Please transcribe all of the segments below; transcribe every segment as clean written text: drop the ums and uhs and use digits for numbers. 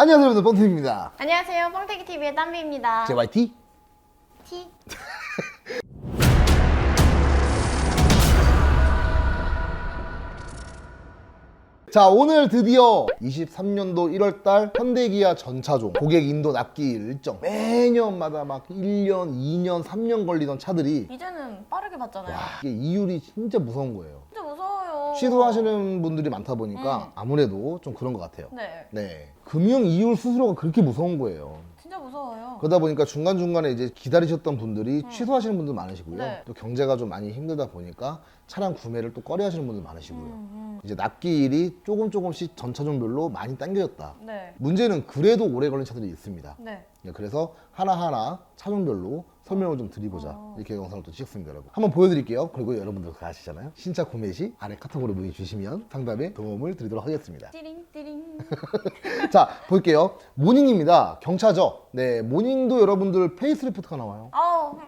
안녕하세요 여러분들, 뻥튀기입니다. 안녕하세요. 뻥튀기TV의 땀비입니다. JYT. T. 자, 오늘 드디어 23년도 1월달 현대기아 전차종 고객 인도 납기 일정, 매년마다 막 1년, 2년, 3년 걸리던 차들이 이제는 빠르게 받잖아요. 이게 이율이 진짜 무서운 거예요. 진짜 무서워요. 취소하시는 분들이 많다 보니까 아무래도 좀 그런 것 같아요. 네. 네, 금융 이율 수수료가 그렇게 무서운 거예요. 진짜 무서워요. 그러다 보니까 중간중간에 이제 기다리셨던 분들이 취소하시는 분들 많으시고요. 네. 또 경제가 좀 많이 힘들다 보니까 차량 구매를 또 꺼려 하시는 분들 많으시고요. 이제 납기일이 조금씩 전차종별로 많이 당겨졌다. 네. 문제는 그래도 오래 걸린 차들이 있습니다. 네. 네, 그래서 하나하나 차종별로 설명을 좀 드리고자 이렇게 영상을 또 찍었습니다, 여러분. 한번 보여드릴게요. 그리고 여러분들 다 아시잖아요. 신차 구매 시 아래 카톡으로 문의 주시면 상담에 도움을 드리도록 하겠습니다. 띠링 띠링. 자, 볼게요. 모닝입니다. 경차죠? 네, 모닝도 여러분들 페이스리프트가 나와요. 아우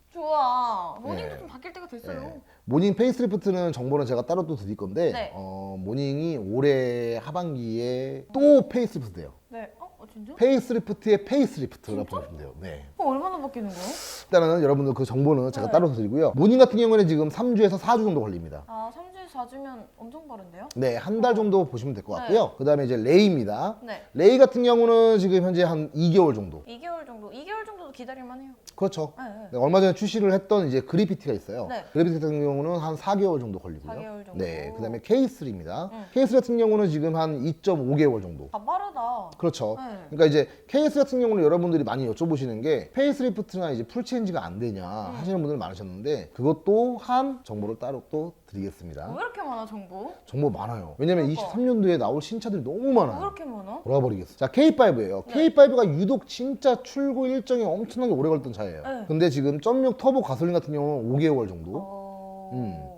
좋아. 모닝도 네. 좀 바뀔 때가 됐어요. 네. 모닝 페이스리프트는 정보는 제가 따로 또 드릴 건데 네. 모닝이 올해 하반기에 또 페이스리프트 돼요. 네. 진짜? 페이스리프트의 페이스리프트라고 보시면 돼요. 네. 얼마나 바뀌는 거예요? 일단은 여러분들 그 정보는 제가 네. 따로 드리고요. 모닝 같은 경우에는 지금 3주에서 4주 정도 걸립니다. 3주에 4주면 엄청 빠른데요? 네, 한 달 정도 보시면 될 것 같고요. 그 다음에 이제 레이입니다. 네. 레이 같은 경우는 지금 현재 한 2개월 정도. 2개월 정도. 2개월 정도도 기다릴만 해요. 그렇죠. 네. 네, 얼마 전에 출시를 했던 이제 그리피티가 있어요. 네. 그리피티 같은 경우는 한 4개월 정도 걸리고요. 4개월 정도. 네, 그다음에 K3입니다. K3 같은 경우는 지금 한 2.5개월 정도. 빠르다. 그렇죠. 네. 그러니까 이제 K3 같은 경우는 여러분들이 많이 여쭤보시는 게 페이스리프트나 이제 풀체인지가 안 되냐 하시는 분들 많으셨는데 그것 또한 정보를 따로 또 드리겠습니다. 왜 이렇게 많아 정보? 정보 많아요. 왜냐면 그러니까. 23년도에 나올 신차들이 너무 왜 많아요. 이렇게 많아? 돌아버리겠어. 자, K5예요. 네. K5가 유독 진짜 출고 일정이 엄청나게 오래 걸렸던 차예요. 네. 근데 지금 1.6 터보 가솔린 같은 경우는 5개월 정도.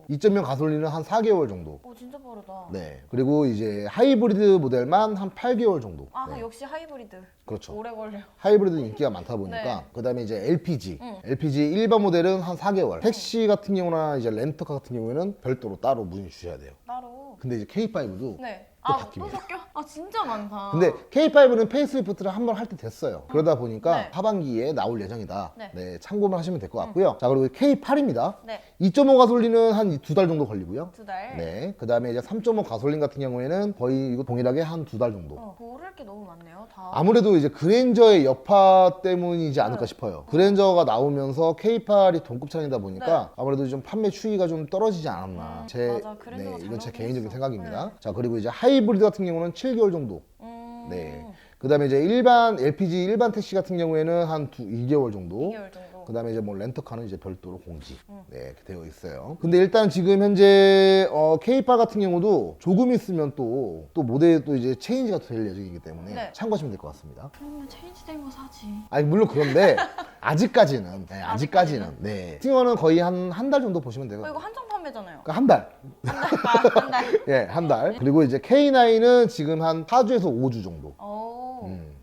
2.0 가솔린은 한 4개월 정도. 진짜 빠르다. 네. 그리고 이제 하이브리드 모델만 한 8개월 정도. 네. 역시 하이브리드. 그렇죠. 오래 걸려. 하이브리드는 인기가 많다 보니까 네. 그다음에 이제 LPG. LPG 일반 모델은 한 4개월. 택시 같은 경우나 이제 렌터카 같은 경우에는 별도로 따로 문의 주셔야 돼요. 따로. 근데 이제 K5도 네. 또 또 바뀝니다. 바뀌어? 진짜 많다. 근데 K5는 페이스리프트를 한 번 할 때 됐어요. 그러다 보니까 네. 하반기에 나올 예정이다. 네. 네, 참고만 하시면 될 것 같고요. 자, 그리고 K8입니다. 네. 2.5 가솔린은 한 2달 정도 걸리고요. 2달. 네, 그 다음에 이제 3.5 가솔린 같은 경우에는 거의 이거 동일하게 한 2달 정도. 고를 게 너무 많네요. 다. 아무래도 이제 그랜저의 여파 때문이지 않을까 싶어요. 그랜저가 나오면서 K8이 동급 차량이다 보니까 아무래도 좀 판매 추이가 좀 떨어지지 않았나. 맞아. 그랜저가 이건 제 잘 개인적인 나오긴 생각입니다. 자, 그리고 이제 하이브리드 같은 경우는 7개월 정도. 음. 네. 그 다음에 이제 일반 LPG 일반 택시 같은 경우에는 한 2개월 정도. 2개월 정도. 그 다음에 이제 뭐 렌터카는 이제 별도로 공지. 네, 이렇게 되어 있어요. 근데 일단 지금 현재 K8 같은 경우도 조금 있으면 또 모델 또 이제 체인지가 될 예정이기 때문에 네. 참고하시면 될 것 같습니다. 그러면 체인지된 거 사지. 아니 물론 그런데 아직까지는 아직까지는 네. 스팅어는 거의 한 달 정도 보시면 되고. 이거 한정 판매잖아요. 그러니까 한 달. 한 달. 예, 한 달. 그리고 이제 K9은 지금 한 4주에서 5주 정도.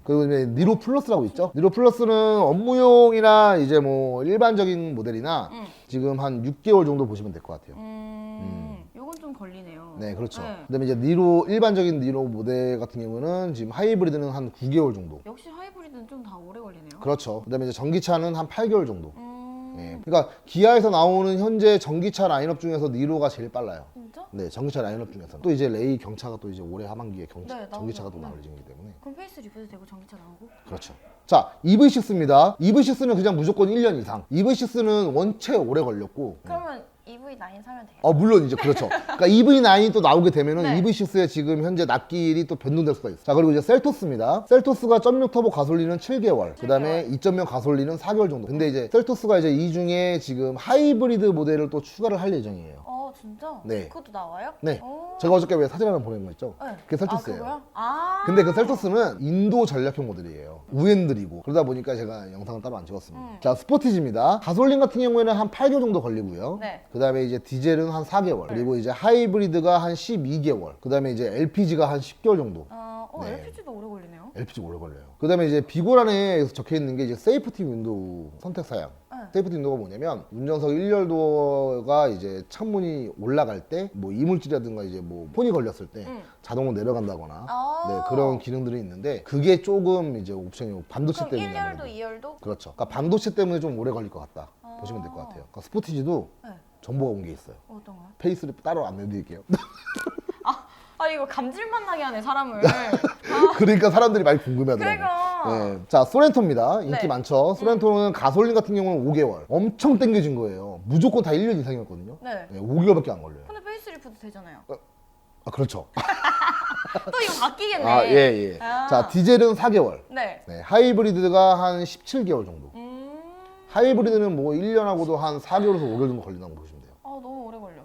그리고 이제 니로 플러스라고 있죠. 니로 플러스는 업무용이나 이제 뭐 일반적인 모델이나 지금 한 6개월 정도 보시면 될 것 같아요. 요건 좀 걸리네요. 네, 그렇죠. 네. 그다음에 이제 니로 일반적인 니로 모델 같은 경우는 지금 하이브리드는 한 9개월 정도. 역시 하이브리드는 좀 다 오래 걸리네요. 그렇죠. 그다음에 이제 전기차는 한 8개월 정도. 예. 그러니까 기아에서 나오는 현재 전기차 라인업 중에서 니로가 제일 빨라요. 진짜? 네, 전기차 라인업 중에서 또 이제 레이 경차가 또 이제 올해 하반기에 네, 전기차가 또 나오죠. 나올 예정이기 때문에 그럼 페이스 리프트 되고 전기차 나오고? 그렇죠. 자, EV6입니다. EV6는 그냥 무조건 1년 이상. EV6는 원체 오래 걸렸고. 그러면 EV9 사면 돼요. 물론 이제 그렇죠. 그러니까 EV9이 또 나오게 되면은 네. EV6의 지금 현재 납기일이 또 변동될 수가 있어요. 자, 그리고 이제 셀토스입니다. 셀토스가 1.6 터보 가솔린은 7개월. 그다음에 2.0 가솔린은 4개월 정도. 근데 이제 셀토스가 이제 이 중에 지금 하이브리드 모델을 또 추가를 할 예정이에요. 진짜? 네. 그것도 나와요? 네. 제가 어저께 왜 사진 하나 보낸 거 있죠? 네. 그게 셀토스예요. 그거요? 근데 그 셀토스는 인도 전략형 모델이에요. 우엔들이고. 그러다 보니까 제가 영상을 따로 안 찍었습니다. 자, 스포티지입니다. 가솔린 같은 경우에는 한 8개월 정도 걸리고요. 네. 그 다음에 이제 디젤은 한 4개월. 그리고 이제 하이브리드가 한 12개월. 그 다음에 이제 LPG가 한 10개월 정도. 네. LPG도 오래 걸리네요. LPG 오래 걸려요. 그 다음에 이제 비고란에 적혀 있는 게 이제 세이프티 윈도우 선택 사양. 세이프티 윈도우가 뭐냐면 운전석 1열도가 이제 창문이 올라갈 때 뭐 이물질이라든가 이제 뭐 폰이 걸렸을 때 자동으로 내려간다거나 네, 그런 기능들이 있는데 그게 조금 이제 옵션이 반도체 그럼 때문에 1열도 2열도? 그렇죠. 그러니까 반도체 때문에 좀 오래 걸릴 것 같다 보시면 될 것 같아요. 그러니까 스포티지도 네. 정보가 온 게 있어요. 어떤 거요? 페이스를 따로 안내드릴게요. 아 이거 감질만 나게 하네 사람을. 그러니까 사람들이 많이 궁금해하더라고요. 그러니까. 네. 자, 소렌토입니다. 인기 네. 많죠. 소렌토는 가솔린 같은 경우는 5개월. 엄청 땡겨진 거예요. 무조건 다 1년 이상이었거든요. 네. 5개월밖에 안 걸려요. 근데 페이스리프트 되잖아요. 아, 그렇죠. 또 이거 바뀌겠네. 아, 예, 예. 아. 자, 디젤은 4개월. 네. 네, 하이브리드가 한 17개월 정도. 하이브리드는 뭐 1년하고도 한 4개월에서 5개월 정도 걸린다고 보시면 돼요. 아 너무 오래 걸려.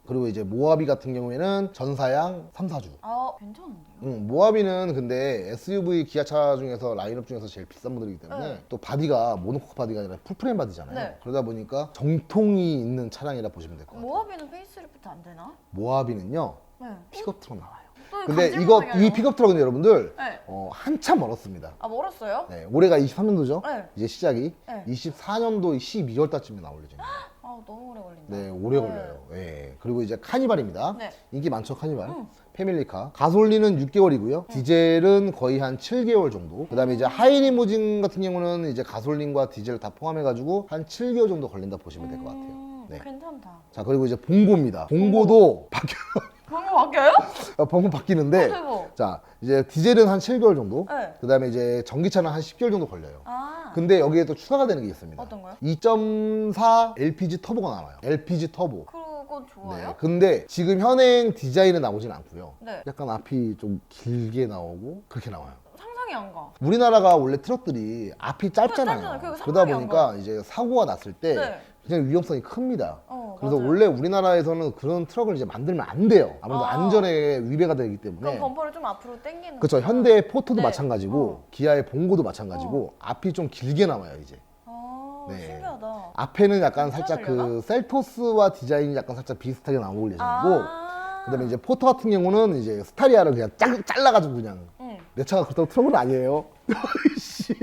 그리고 이제 모하비 같은 경우에는 전사양 3, 4주. 아 괜찮은데요? 모하비는 근데 SUV 기아차 중에서 라인업 중에서 제일 비싼 모델이기 때문에 네. 또 바디가 모노코크 바디가 아니라 풀프레임 바디잖아요. 네. 그러다 보니까 정통이 있는 차량이라 보시면 될 것 같아요. 모하비는 페이스리프트 안 되나? 모하비는요 네. 픽업 트럭 나와요. 또 근데 감질만 이거 나게 하네요. 이 픽업 트럭은 여러분들 네. 한참 멀었습니다. 아 멀었어요? 네, 올해가 23년도죠. 네. 이제 시작이 네. 24년도 12월 달쯤에 나올 예정입니다. 아 너무 오래 걸린다. 네, 오래 걸려요. 네. 그리고 이제 카니발입니다. 네. 인기 많죠, 카니발. 패밀리카. 가솔린은 6개월이고요. 디젤은 거의 한 7개월 정도. 그다음에 이제 하이리무진 같은 경우는 이제 가솔린과 디젤 다 포함해가지고 한 7개월 정도 걸린다 보시면 될 것 같아요. 네. 괜찮다. 자, 그리고 이제 봉고입니다. 봉고도 바뀌어요. 그런 거 바뀌어요? 봉고 바뀌는데. 대박. 자, 이제 디젤은 한 7개월 정도. 네. 그다음에 이제 전기차는 한 10개월 정도 걸려요. 아 근데 여기에 또 추가가 되는 게 있습니다. 어떤 거요? 2.4 LPG 터보가 나와요. LPG 터보. 그건 좋아요? 네. 근데 지금 현행 디자인은 나오진 않고요. 네. 약간 앞이 좀 길게 나오고 그렇게 나와요. 상상이 안 가. 우리나라가 원래 트럭들이 앞이 짧잖아요. 짧잖아요. 그게 그러다 상상이 안 보니까 이제 사고가 났을 때 네. 그냥 위험성이 큽니다. 그래서 맞아요. 원래 우리나라에서는 그런 트럭을 이제 만들면 안 돼요. 아무래도 아. 안전에 위배가 되기 때문에. 그럼 범퍼를 좀 앞으로 당기는 그렇죠. 거구나. 현대의 포토도 네. 마찬가지고 기아의 봉고도 마찬가지고 앞이 좀 길게 나와요 이제. 아 네. 신기하다. 앞에는 약간 살짝 괜찮으려나? 그 셀토스와 디자인이 약간 살짝 비슷하게 나올 예정이고 아. 그다음에 이제 포터 같은 경우는 이제 스타리아를 그냥 잘라가지고 그냥 내 차가 그렇다고 트럭은 아니에요. 씨.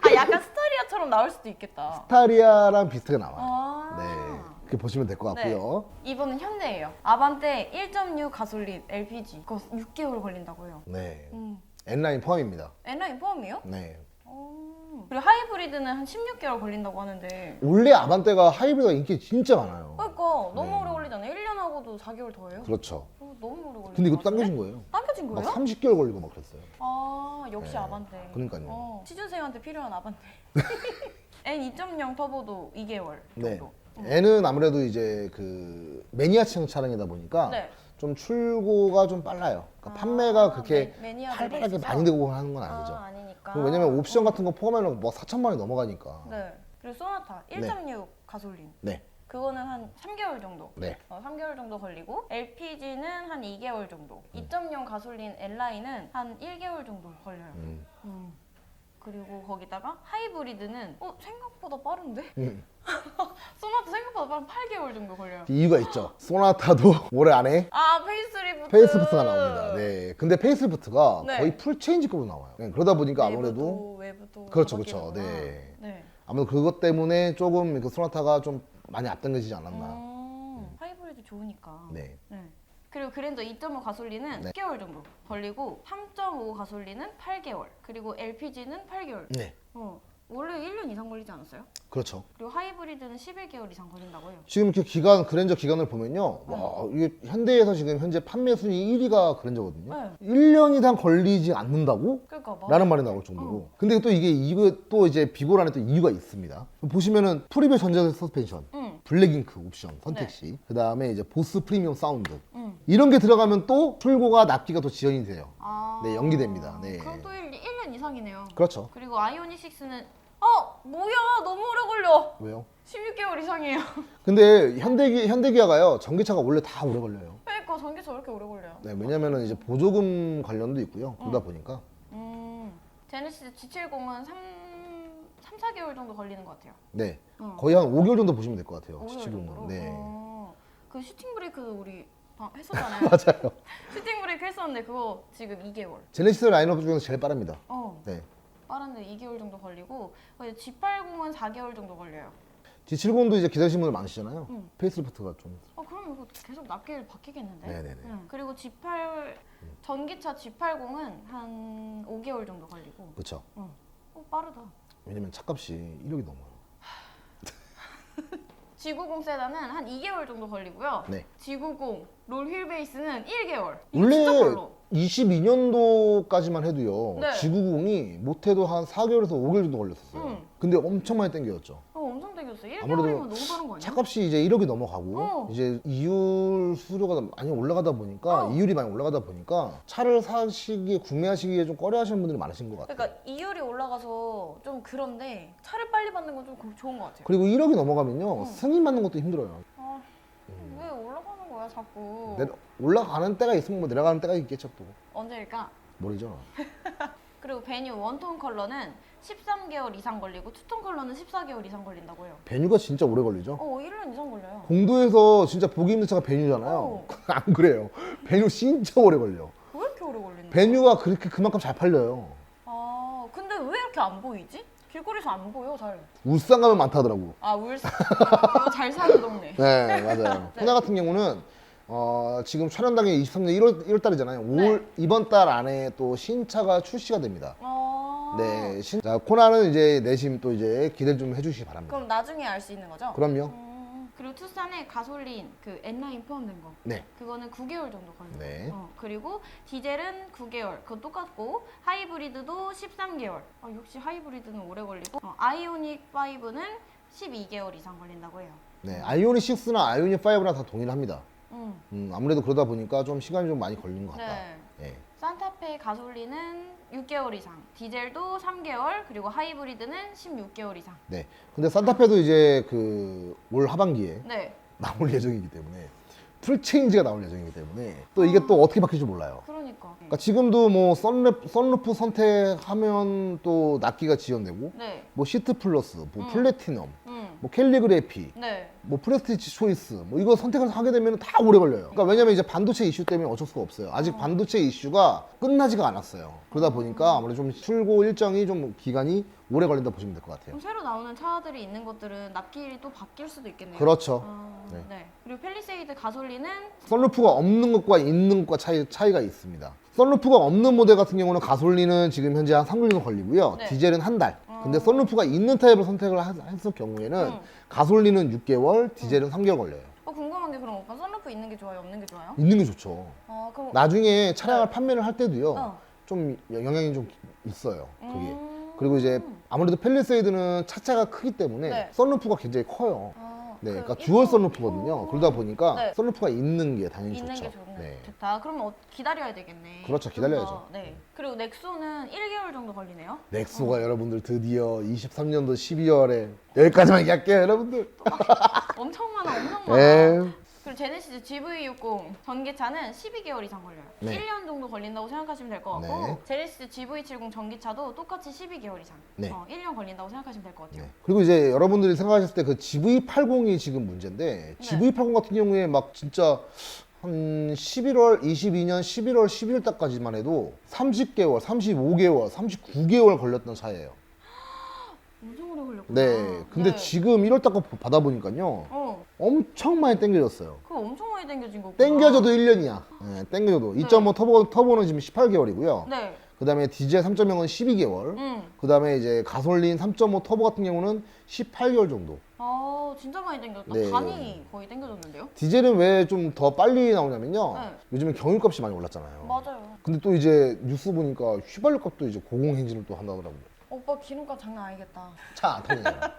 아 약간 스타리아처럼 나올 수도 있겠다. 스타리아랑 비슷하게 나와요. 아. 네, 그렇게 보시면 될 것 네. 같고요. 이번은 현대예요. 아반떼 1.6 가솔린 LPG. 그거 6개월 걸린다고요. 네, N라인 포함입니다. N라인 포함이요? 네. 그리고 하이브리드는 한 16개월 걸린다고 하는데. 원래 아반떼가 하이브리드가 인기 진짜 많아요. 그러니까 너무 오래 걸리잖아요. 1년하고도 4개월 더해요. 그렇죠. 너무 오래 걸리는 근데 것 이것도 같은데? 당겨진 거예요. 당겨진 막 거예요? 30개월 걸리고 막 그랬어요. 아 역시 네. 아반떼. 그러니까요. 취준생한테 필요한 아반떼. N2.0 터보도 2개월 네. 정도. N은 아무래도 이제 그 매니아층 차량이다 보니까 네. 좀 출고가 좀 빨라요. 그러니까 판매가 그렇게 매니아들이 활발하게 있어서? 많이 되고 하는 건 아니죠. 아, 아니니까. 그리고 왜냐면 옵션 같은 거 포함하면 뭐 4천만 원이 넘어가니까. 네. 그리고 소나타 1.6 가솔린. 네. 그거는 한 3개월 정도. 네. 3개월 정도 걸리고 LPG는 한 2개월 정도. 2.0 가솔린 N라인은 한 1개월 정도 걸려요. 그리고 거기다가 하이브리드는 생각보다 빠른데? 소나타 생각보다 빠른 8개월 정도 걸려요. 이유가 있죠. 소나타도 올해 안에 아 페이스리프트. 페이스리프트가 나옵니다. 네. 근데 페이스리프트가 네. 거의 풀 체인지급으로 나와요. 네. 그러다 보니까 아무래도 외부도 그렇죠, 다 그렇죠. 바뀌는구나. 네. 네. 아무래도 그것 때문에 조금 그 소나타가 좀 많이 앞당겨지지 않았나. 하이브리드 좋으니까. 네. 그리고 그랜저 2.5 가솔린은 네. 10개월 정도 걸리고 3.5 가솔린은 8개월 그리고 LPG는 8개월. 네. 원래 1년 이상 걸리지 않았어요? 그렇죠. 그리고 하이브리드는 11개월 이상 걸린다고요. 지금 이렇게 그랜저 기간을 보면요. 와, 이게 현대에서 지금 현재 판매 순위 1위가 그랜저거든요. 네. 1년 이상 걸리지 않는다고? 그러니까 막 라는 말이 나올 정도로. 근데 또 이거 또 이제 비고란에 또 이유가 있습니다. 보시면은 프리베 전자 서스펜션, 블랙잉크 옵션 선택 시, 그 다음에 이제 보스 프리미엄 사운드. 이런 게 들어가면 또 출고가 납기가 또 지연이 돼요. 네, 연기됩니다. 네. 그럼 또 1년 이상이네요. 그렇죠. 그리고 아이오닉 6는 뭐야 너무 오래 걸려. 왜요? 16개월 이상이에요. 근데 현대기아가요, 전기차가 원래 다 오래 걸려요. 그러니까 전기차 왜 이렇게 오래 걸려요? 네, 왜냐면은 이제 보조금 관련도 있고요. 그러다 보니까. 제네시스 G70은 3-4개월 정도 걸리는 것 같아요. 네. 거의 한 5개월 정도 보시면 될 것 같아요. 5개월 시치금은. 정도로? 네. 그 슈팅 브레이크도 우리 했었잖아요. 맞아요. 슈팅 브레이크 했었는데 그거 지금 2개월. 제네시스 라인업 중에서 제일 빠릅니다. 어. 네. 빠른데 2개월 정도 걸리고 G80은 4개월 정도 걸려요. G70도 이제 기다리시는 분들 많으시잖아요. 페이스리프트가 좀. 그럼 이거 계속 납기를 바뀌겠는데? 네네네. 그리고 전기차 G80은 한 5개월 정도 걸리고. 그렇죠. 빠르다. 왜냐면 차값이 1억이 넘어요. G90 세단은 한 2개월 정도 걸리고요. 네. G90 롤 휠베이스는 1개월. 이거 원래 진짜 빨라. 22년도까지만 해도요. 네. G90이 못해도 한 4개월에서 5개월 정도 걸렸었어요. 근데 엄청 많이 땡겼죠. 엄청 땡겼어. 1개월이면 아무래도 너무 빠른 거 아니야? 차값이 이제 1억이 넘어가고 이제 이율 수요가 많이 올라가다 보니까 이율이 많이 올라가다 보니까 차를 사시기에 구매하시기에 좀 꺼려하시는 분들이 많으신 것 같아요. 그러니까 이율이 올라가서 좀 그런데 차를 빨리 받는 건 좀 좋은 것 같아요. 그리고 1억이 넘어가면요 승인 받는 것도 힘들어요. 왜 올라가는 거야 자꾸? 올라가는 때가 있으면 뭐 내려가는 때가 있겠죠 또. 언제일까? 모르죠. 그리고 베뉴 원톤 컬러는 13개월 이상 걸리고 투톤 컬러는 14개월 이상 걸린다고 해요. 베뉴가 진짜 오래 걸리죠. 1년 이상 걸려요. 공도에서 진짜 보기 힘든 차가 베뉴잖아요. 안 그래요. 베뉴 진짜 오래 걸려. 왜 이렇게 오래 걸리는 거야? 베뉴가 그만큼 잘 팔려요. 근데 왜 이렇게 안 보이지? 길거리에서 안 보여 잘. 울산 가면 많다더라고. 울산. 이거 잘 사는 동네. 네, 맞아요. 호나 같은 경우는 지금 촬영 당일 23년 1월 달이잖아요. 이번 달 안에 또 신차가 출시가 됩니다. 네, 자, 코나는 이제 내심 또 이제 기대를 좀 해주시기 바랍니다. 그럼 나중에 알 수 있는 거죠? 그럼요. 그리고 투싼에 가솔린 그 N라인 포함된 거. 네. 그거는 9개월 정도 걸려요. 네. 그리고 디젤은 9개월. 그건 똑같고 하이브리드도 13개월. 역시 하이브리드는 오래 걸리고 아이오닉 5는 12개월 이상 걸린다고 해요. 네, 아이오닉 6나 아이오닉 5랑 다 동일합니다. 아무래도 그러다 보니까 좀 시간이 좀 많이 걸린 것 같다. 네. 산타페 가솔린은 6개월 이상, 디젤도 3개월, 그리고 하이브리드는 16개월 이상. 네. 근데 산타페도 이제 그 올 하반기에 네. 나올 예정이기 때문에 풀체인지가 나올 예정이기 때문에 또 이게 또 어떻게 바뀔지 몰라요. 그러니까 지금도 뭐 선루프 선택하면 또 납기가 지연되고 네. 뭐 시트 플러스, 뭐 플래티넘, 뭐 캘리그래피, 네. 뭐 프레스티지 초이스 뭐 이거 선택을 하게 되면 다 오래 걸려요. 그러니까 왜냐면 이제 반도체 이슈 때문에 어쩔 수가 없어요. 아직 반도체 이슈가 끝나지가 않았어요. 그러다 보니까 아무래도 좀 출고 일정이 좀 기간이 오래 걸린다 보시면 될 것 같아요. 그럼 새로 나오는 차들이 있는 것들은 납기일이 또 바뀔 수도 있겠네요. 그렇죠. 네. 네. 그리고 펠리세이드 가솔린은 선루프가 없는 것과 있는 것과 차이가 있습니다. 선루프가 없는 모델 같은 경우는 가솔린은 지금 현재 한 3개월 정도 걸리고요. 네. 디젤은 한 달. 근데 선루프가 있는 타입을 선택을 했을 경우에는 가솔린은 6개월, 디젤은 3개월 걸려요. 궁금한 게 그럼 오빠 선루프 있는 게 좋아요? 없는 게 좋아요? 있는 게 좋죠. 그럼 나중에 차량을 판매를 할 때도요. 좀 영향이 좀 있어요. 그게. 그리고 이제 아무래도 펠리세이드는 차체가 크기 때문에 네. 선루프가 굉장히 커요. 네, 그러니까 이거- 듀얼 선루프거든요. 그러다 보니까 네. 선루프가 있는 게 당연히 있는 좋죠. 게 좋네. 네. 좋다. 그럼 기다려야 되겠네. 그렇죠, 좀 기다려야죠. 더. 네. 그리고 넥소는 1개월 정도 걸리네요. 넥소가 여러분들 드디어 23년도 12월에 여기까지만 얘기할게요, 여러분들. 엄청 많아, 엄청 많아. 네. 그리고 제네시스 GV60 전기차는 12개월 이상 걸려요. 네. 1년 정도 걸린다고 생각하시면 될 것 같고 네. 제네시스 GV70 전기차도 똑같이 12개월 이상. 네. 1년 걸린다고 생각하시면 될 것 같아요. 네. 그리고 이제 여러분들이 생각하셨을 때 그 GV80이 지금 문제인데 GV80 같은 경우에 막 진짜 한 22년 11월 11월 달까지만 해도 30개월, 35개월, 39개월 걸렸던 차예요. 엄청 오래 걸렸구나. 네. 근데 지금 1월 달 거 받아보니까요. 엄청 많이 땡겨졌어요. 그거 엄청 많이 당겨진 거구나. 땡겨져도 1년이야. 네, 땡겨져도. 2.5 터보는 지금 18개월이고요. 네. 그 다음에 디젤 3.0은 12개월. 그 다음에 이제 가솔린 3.5 터보 같은 경우는 18개월 정도. 진짜 많이 당겼다. 네. 반이 거의 당겨졌는데요? 디젤은 왜 좀 더 빨리 나오냐면요. 네. 요즘에 경유값이 많이 올랐잖아요. 맞아요. 근데 또 이제 뉴스 보니까 휘발유 값도 이제 고공행진을 또 한다더라고요. 오빠 기름값 장난 아니겠다. 차 안 타다녀요.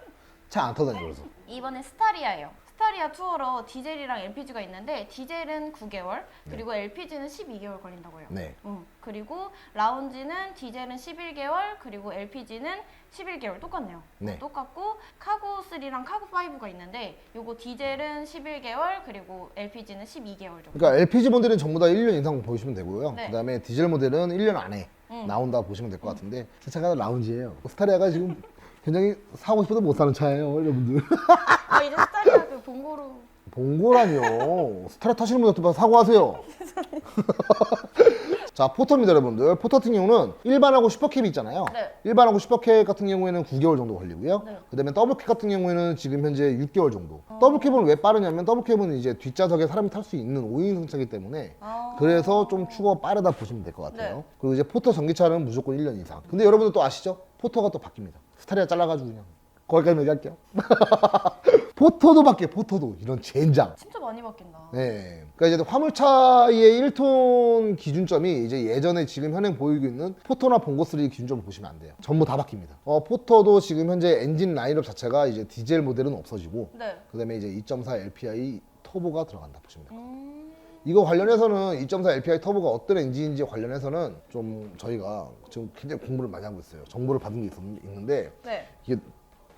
차 안 타다녀요, 그래서. 이번에 스타리아예요. 스타리아 투어러 디젤이랑 LPG가 있는데 디젤은 9개월 그리고 LPG는 12개월 걸린다고 해요. 네. 그리고 라운지는 디젤은 11개월 그리고 LPG는 11개월 똑같네요. 네. 똑같고 카고3랑 카고5가 있는데 요거 디젤은 11개월 그리고 LPG는 12개월 정도. 그러니까 LPG 모델은 전부 다 1년 이상 보시면 되고요. 네. 그 다음에 디젤 모델은 1년 안에 나온다 보시면 될 것 같은데 제 차가 라운지예요. 스타리아가 지금 굉장히 사고 싶어도 못 사는 차예요, 여러분들. 이제 스타리아 그 봉고로 봉고라뇨. 스타리아 타시는 분들 사고하세요. 자, 포터입니다, 여러분들. 포터 같은 경우는 일반하고 슈퍼캡이 있잖아요. 네. 일반하고 슈퍼캡 같은 경우에는 9개월 정도 걸리고요. 네. 그다음에 더블캡 같은 경우에는 지금 현재 6개월 정도. 더블캡은 왜 빠르냐면 더블캡은 이제 뒷좌석에 사람이 탈 수 있는 5인승 차이기 때문에 그래서 좀 추가가 빠르다 보시면 될 것 같아요. 네. 그리고 이제 포터 전기차는 무조건 1년 이상. 근데 여러분들 또 아시죠? 포터가 또 바뀝니다. 스타리아 잘라가지고 그냥 거기까지 얘기할게요. 포터도 바뀌어, 포터도. 이런 젠장. 진짜 많이 바뀐다. 네. 그러니까 이제 화물차의 1톤 기준점이 이제 예전에 지금 현행 보이고 있는 포터나 봉고3 기준점을 보시면 안 돼요. 전부 다 바뀝니다. 포터도 지금 현재 엔진 라인업 자체가 이제 디젤 모델은 없어지고, 네. 그다음에 이제 2.4 LPI 터보가 들어간다 보시면 돼요. 이거 관련해서는 2.4 LPI 터보가 어떤 엔진인지 관련해서는 좀 저희가 지금 굉장히 공부를 많이 하고 있어요. 정보를 받은 게 있는데 네. 이게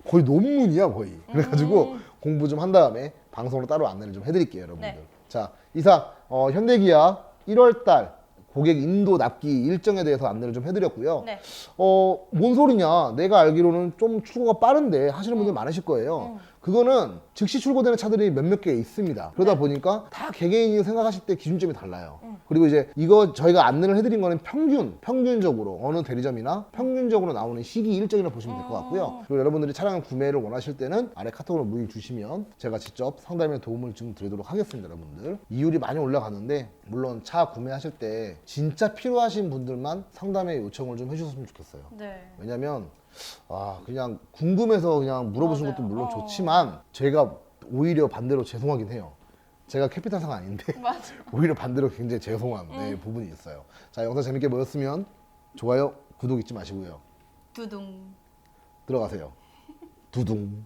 거의 논문이야 거의. 그래가지고 공부 좀 한 다음에 방송으로 따로 안내를 좀 해드릴게요, 여러분들. 네. 자, 이상 현대기아 1월달 고객 인도 납기 일정에 대해서 안내를 좀 해드렸고요. 네. 뭔 소리냐? 내가 알기로는 좀 출고가 빠른데 하시는 분들 많으실 거예요. 그거는 즉시 출고되는 차들이 몇몇 개 있습니다. 그러다 보니까 다 개개인이 생각하실 때 기준점이 달라요. 그리고 이제 이거 저희가 안내를 해드린 거는 평균적으로 어느 대리점이나 평균적으로 나오는 시기 일정이라 보시면 될 것 같고요. 그리고 여러분들이 차량을 구매를 원하실 때는 아래 카톡으로 문의 주시면 제가 직접 상담에 도움을 좀 드리도록 하겠습니다, 여러분들. 이율이 많이 올라가는데 물론 차 구매하실 때 진짜 필요하신 분들만 상담에 요청을 좀 해주셨으면 좋겠어요. 네. 왜냐면 그냥 궁금해서 그냥 물어보신 맞아요. 것도 물론 좋지만 제가 오히려 반대로 죄송하긴 해요. 제가 캐피탈사가 아닌데 맞아. 오히려 반대로 굉장히 죄송한 부분이 있어요. 자, 영상 재밌게 보셨으면 좋아요, 구독 잊지 마시고요. 두둥. 들어가세요. 두둥.